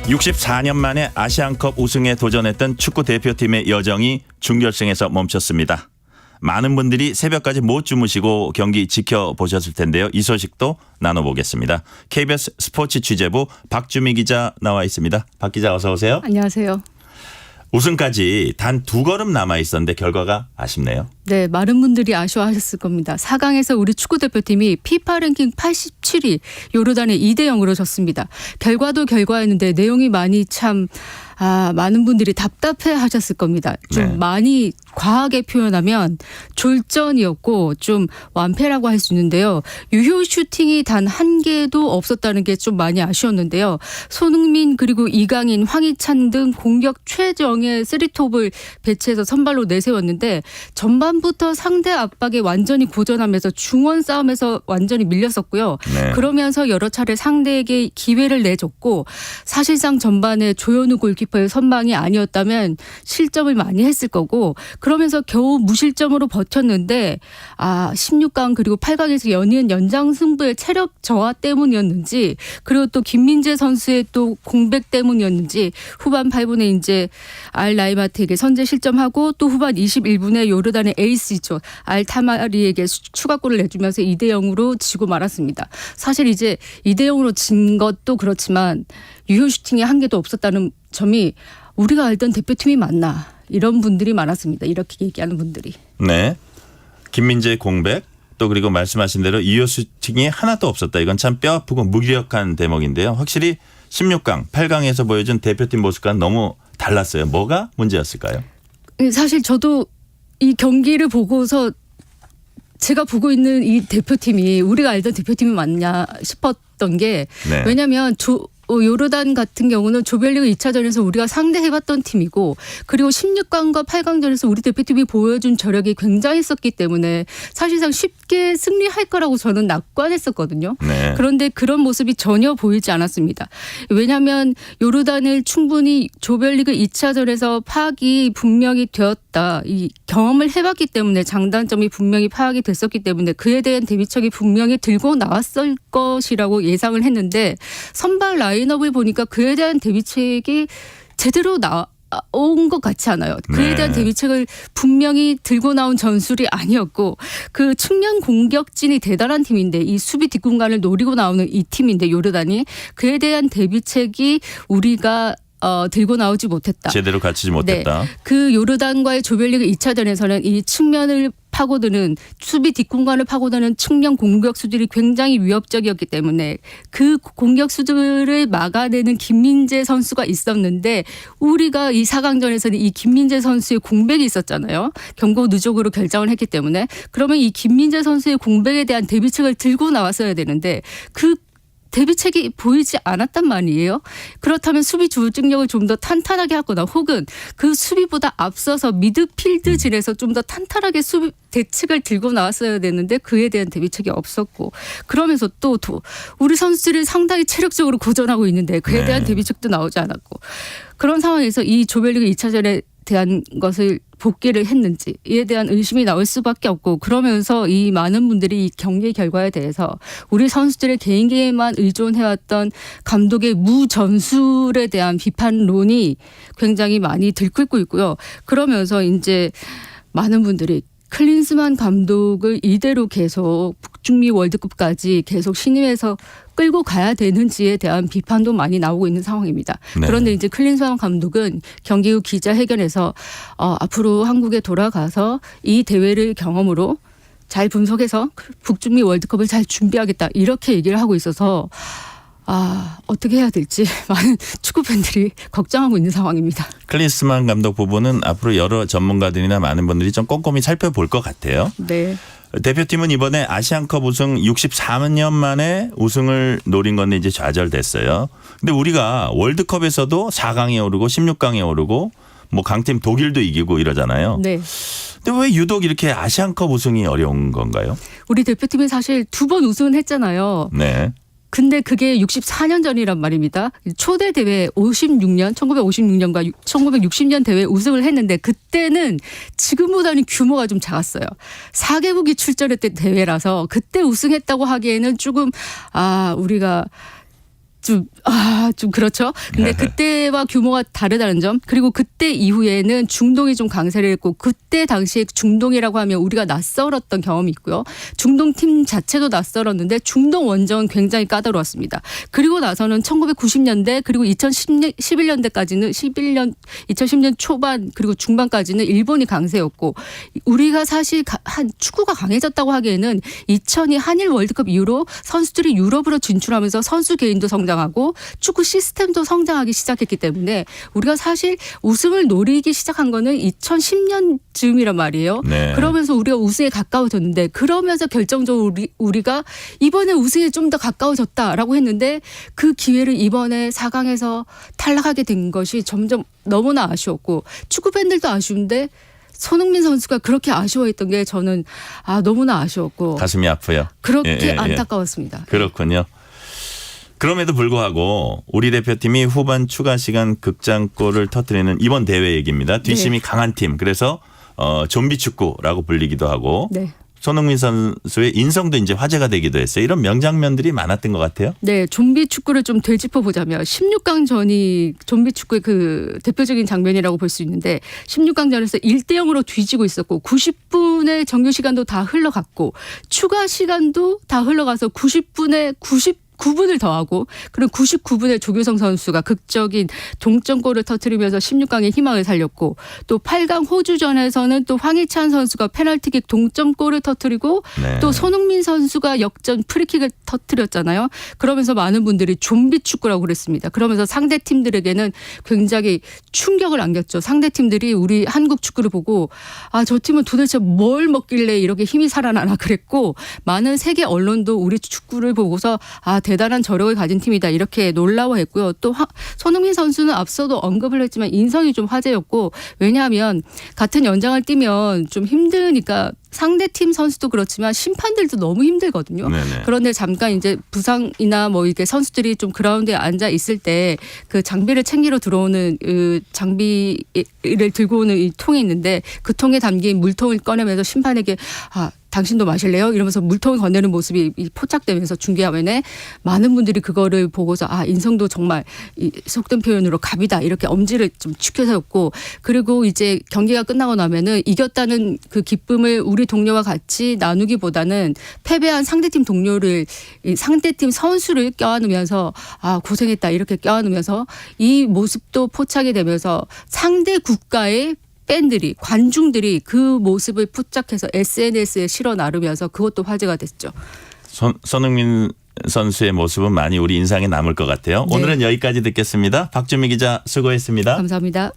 64년 만에 아시안컵 우승에 도전했던 축구 대표팀의 여정이 준결승에서 멈췄습니다. 많은 분들이 새벽까지 못 주무시고 경기 지켜보셨을 텐데요. 이 소식도 나눠보겠습니다. KBS 스포츠 취재부 박주미 기자 나와 있습니다. 박 기자 어서 오세요. 안녕하세요. 우승까지 단 2걸음 남아 있었는데 결과가 아쉽네요. 네, 많은 분들이 아쉬워하셨을 겁니다. 4강에서 우리 축구대표팀이 피파 랭킹 87위 요르단에 2대0으로 졌습니다. 결과도 결과였는데 내용이 많이 많은 분들이 답답해 하셨을 겁니다. 좀 네. 많이 과하게 표현하면 졸전이었고 좀 완패라고 할 수 있는데요. 유효 슈팅이 단 한 개도 없었다는 게 좀 많이 아쉬웠는데요. 손흥민 그리고 이강인, 황희찬 등 공격 최정예 3톱을 배치해서 선발로 내세웠는데 전반부터 상대 압박에 완전히 고전하면서 중원 싸움에서 완전히 밀렸었고요. 네. 그러면서 여러 차례 상대에게 기회를 내줬고 사실상 전반에 조현우 골키퍼의 선방이 아니었다면 실점을 많이 했을 거고 그러면서 겨우 무실점으로 버텼는데 16강 그리고 8강에서 연이은 연장 승부의 체력 저하 때문이었는지 그리고 또 김민재 선수의 또 공백 때문이었는지 후반 8분에 이제 알 라이마트에게 선제 실점하고 또 후반 21분에 요르단의 에이스죠. 알 타마리에게 추가골을 내주면서 2대0으로 지고 말았습니다. 사실 이제 2대0으로 진 것도 그렇지만 유효 슈팅이 한 개도 없었다는 점이 우리가 알던 대표팀이 맞나 이런 분들이 많았습니다. 이렇게 얘기하는 분들이. 네. 김민재 공백 또 그리고 말씀하신 대로 유효 슈팅이 하나도 없었다. 이건 참 뼈 아프고 무기력한 대목인데요. 확실히 16강, 8강에서 보여준 대표팀 모습과는 너무 달랐어요. 뭐가 문제였을까요? 사실 저도 이 경기를 보고서 제가 보고 있는 이 대표팀이 우리가 알던 대표팀이 맞냐 싶었던 게 네. 왜냐하면 요르단 같은 경우는 조별리그 2차전에서 우리가 상대해봤던 팀이고 그리고 16강과 8강전에서 우리 대표팀이 보여준 저력이 굉장했었기 때문에 사실상 쉽게 승리할 거라고 저는 낙관했었거든요. 네. 그런데 그런 모습이 전혀 보이지 않았습니다. 왜냐하면 요르단을 충분히 조별리그 2차전에서 파악이 분명히 되었다. 이 경험을 해봤기 때문에 장단점이 분명히 파악이 됐었기 때문에 그에 대한 대비책이 분명히 들고 나왔을 것이라고 예상을 했는데 선발 라인업을 보니까 그에 대한 대비책이 제대로 나온 것 같지 않아요. 그에 대한 대비책을 분명히 들고 나온 전술이 아니었고 그 측면 공격진이 대단한 팀인데 이 수비 뒷공간을 노리고 나오는 이 팀인데 요르단이 그에 대한 대비책이 우리가 들고 나오지 못했다. 제대로 갖추지 못했다. 네. 그 요르단과의 조별리그 2차전에서는 이 측면을 파고드는 수비 뒷공간을 파고드는 측면 공격수들이 굉장히 위협적이었기 때문에 그 공격수들을 막아내는 김민재 선수가 있었는데 우리가 이 4강전에서는 이 김민재 선수의 공백이 있었잖아요. 경고 누적으로 결정을 했기 때문에 그러면 이 김민재 선수의 공백에 대한 대비책을 들고 나왔어야 되는데 그 대비책이 보이지 않았단 말이에요. 그렇다면 수비 조직력을 좀 더 탄탄하게 하거나 혹은 그 수비보다 앞서서 미드필드진에서 좀 더 탄탄하게 수비 대책을 들고 나왔어야 되는데 그에 대한 대비책이 없었고 그러면서 또 우리 선수들이 상당히 체력적으로 고전하고 있는데 그에 대한 대비책도 나오지 않았고 그런 상황에서 이 조별리그 2차전에 대한 것을 복귀를 했는지 이에 대한 의심이 나올 수밖에 없고 그러면서 이 많은 분들이 이 경기 결과에 대해서 우리 선수들의 개인기에만 의존해왔던 감독의 무전술에 대한 비판론이 굉장히 많이 들끓고 있고요. 그러면서 이제 많은 분들이 클린스만 감독을 이대로 계속 북중미 월드컵까지 계속 신임해서 끌고 가야 되는지에 대한 비판도 많이 나오고 있는 상황입니다. 네. 그런데 이제 클린스만 감독은 경기 후 기자회견에서 앞으로 한국에 돌아가서 이 대회를 경험으로 잘 분석해서 북중미 월드컵을 잘 준비하겠다 이렇게 얘기를 하고 있어서 어떻게 해야 될지 많은 축구 팬들이 걱정하고 있는 상황입니다. 클린스만 감독 부분은 앞으로 여러 전문가들이나 많은 분들이 좀 꼼꼼히 살펴볼 것 같아요. 네. 대표팀은 이번에 아시안컵 우승 64년 만에 우승을 노린 건데 이제 좌절됐어요. 근데 우리가 월드컵에서도 4강에 오르고 16강에 오르고 뭐 강팀 독일도 이기고 이러잖아요. 네. 근데 왜 유독 이렇게 아시안컵 우승이 어려운 건가요? 우리 대표팀이 사실 2번 우승은 했잖아요. 네. 근데 그게 64년 전이란 말입니다. 초대 대회 1956년과 1960년 대회 우승을 했는데 그때는 지금보다는 규모가 좀 작았어요. 4개국이 출전했던 대회라서 그때 우승했다고 하기에는 조금 우리가 좀 그렇죠. 근데 그때와 규모가 다르다는 점, 그리고 그때 이후에는 중동이 좀 강세를 했고, 그때 당시에 중동이라고 하면 우리가 낯설었던 경험이 있고요. 중동 팀 자체도 낯설었는데 중동 원정은 굉장히 까다로웠습니다. 그리고 나서는 1990년대 그리고 2011년대까지는 2010년 초반 그리고 중반까지는 일본이 강세였고, 우리가 사실 한 축구가 강해졌다고 하기에는 2002 한일 월드컵 이후로 선수들이 유럽으로 진출하면서 선수 개인도 성장하고 축구 시스템도 성장하기 시작했기 때문에 우리가 사실 우승을 노리기 시작한 거는 2010년쯤이란 말이에요. 네. 그러면서 우리가 우승에 가까워졌는데, 그러면서 결정적으로 우리가 이번에 우승에 좀 더 가까워졌다라고 했는데, 그 기회를 이번에 4강에서 탈락하게 된 것이 점점 너무나 아쉬웠고, 축구 팬들도 아쉬운데 손흥민 선수가 그렇게 아쉬워했던 게 저는 너무나 아쉬웠고 가슴이 아프요. 그렇게 안타까웠습니다. 그렇군요. 그럼에도 불구하고 우리 대표팀이 후반 추가 시간 극장골을 터뜨리는 이번 대회 얘기입니다. 뒷심이 강한 팀. 그래서 좀비 축구라고 불리기도 하고 네. 손흥민 선수의 인성도 이제 화제가 되기도 했어요. 이런 명장면들이 많았던 것 같아요. 네, 좀비 축구를 좀 되짚어 보자면 16강전이 좀비 축구의 그 대표적인 장면이라고 볼 수 있는데, 16강전에서 1대0으로 뒤지고 있었고 90분의 정규 시간도 다 흘러갔고 추가 시간도 다 흘러가서 90분에 99분을 더하고, 그리고 99분에 조규성 선수가 극적인 동점골을 터뜨리면서 16강의 희망을 살렸고, 또 8강 호주전에서는 또 황희찬 선수가 페널티킥 동점골을 터뜨리고 네. 또 손흥민 선수가 역전 프리킥을 터뜨렸잖아요. 그러면서 많은 분들이 좀비 축구라고 그랬습니다. 그러면서 상대 팀들에게는 굉장히 충격을 안겼죠. 상대 팀들이 우리 한국 축구를 보고 저 팀은 도대체 뭘 먹길래 이렇게 힘이 살아나나 그랬고, 많은 세계 언론도 우리 축구를 보고서 대단한 저력을 가진 팀이다 이렇게 놀라워했고요. 또 손흥민 선수는 앞서도 언급을 했지만 인성이 좀 화제였고, 왜냐하면 같은 연장을 뛰면 좀 힘드니까 상대팀 선수도 그렇지만 심판들도 너무 힘들거든요. 네네. 그런데 잠깐 이제 부상이나 뭐 이렇게 선수들이 좀 그라운드에 앉아 있을 때 그 장비를 챙기러 들어오는 장비를 들고 오는 이 통이 있는데, 그 통에 담긴 물통을 꺼내면서 심판에게 당신도 마실래요? 이러면서 물통을 건네는 모습이 포착되면서 중계화면에 많은 분들이 그거를 보고서 인성도 정말 속된 표현으로 갑이다 이렇게 엄지를 좀 치켜세웠고, 그리고 이제 경기가 끝나고 나면은 이겼다는 그 기쁨을 우리 동료와 같이 나누기보다는 패배한 상대팀 동료를, 상대팀 선수를 껴안으면서 고생했다 이렇게 껴안으면서 이 모습도 포착이 되면서 상대 국가의 팬들이, 관중들이 그 모습을 포착해서 SNS에 실어 나르면서 그것도 화제가 됐죠. 손흥민 선수의 모습은 많이 우리 인상에 남을 것 같아요. 네. 오늘은 여기까지 듣겠습니다. 박주미 기자 수고했습니다. 감사합니다.